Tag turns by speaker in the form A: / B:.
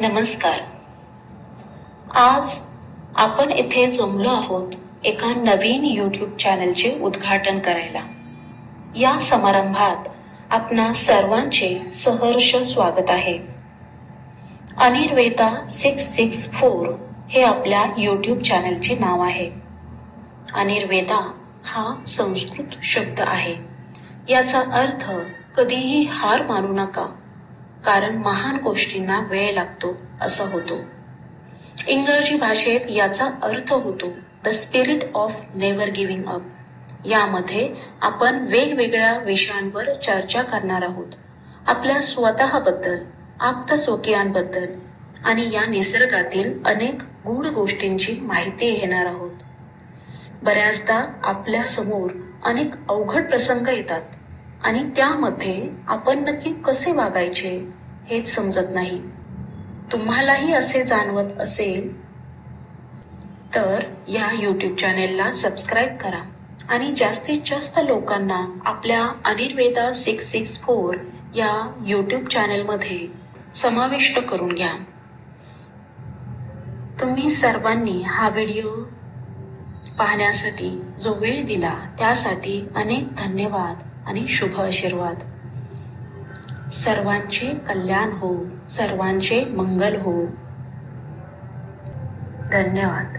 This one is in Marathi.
A: नमस्कार. आज आपण इथे जमलो आहोत एका नवीन YouTube चॅनलचे उद्घाटन करायला. या समारंभात आपणा सर्वांचे सहर्ष स्वागत आहे. अनिर्वेदा 664 हे आपल्या YouTube चॅनलचे नाव आहे. अनिर्वेदा हा संस्कृत शब्द आहे. याचा अर्थ कधीही हार मानू नका, कारण महान गोष्टींना वेळ लागतो असं होतो. इंग्रजी भाषेत याचा अर्थ होतो the spirit of never giving up. यामध्ये आपण वेगवेगळ्या विषयांवर चर्चा करणार आहोत. आपल्या स्वतःबद्दल, आप्तस्वकीयांबद्दल आणि या निसर्गातील अनेक गूढ गोष्टींची माहिती घेणार आहोत. बऱ्याचदा आपल्या समोर अनेक अवघड प्रसंग येतात आणि त्यामध्ये आपण नक्की कसे वागायचे हेच समजत नाही. तुम्हालाही असे जाणवत असेल तर या YouTube चॅनेलला सबस्क्राईब करा आणि जास्तीत जास्त लोकांना आपल्या अनिर्वेदा 664 या YouTube चॅनेलमध्ये समाविष्ट करून घ्या. तुम्ही सर्वांनी हा व्हिडिओ पाहण्यासाठी जो वेळ दिला त्यासाठी अनेक धन्यवाद आणि शुभ आशीर्वाद. सर्वांचे कल्याण हो, सर्वांचे मंगल हो. धन्यवाद.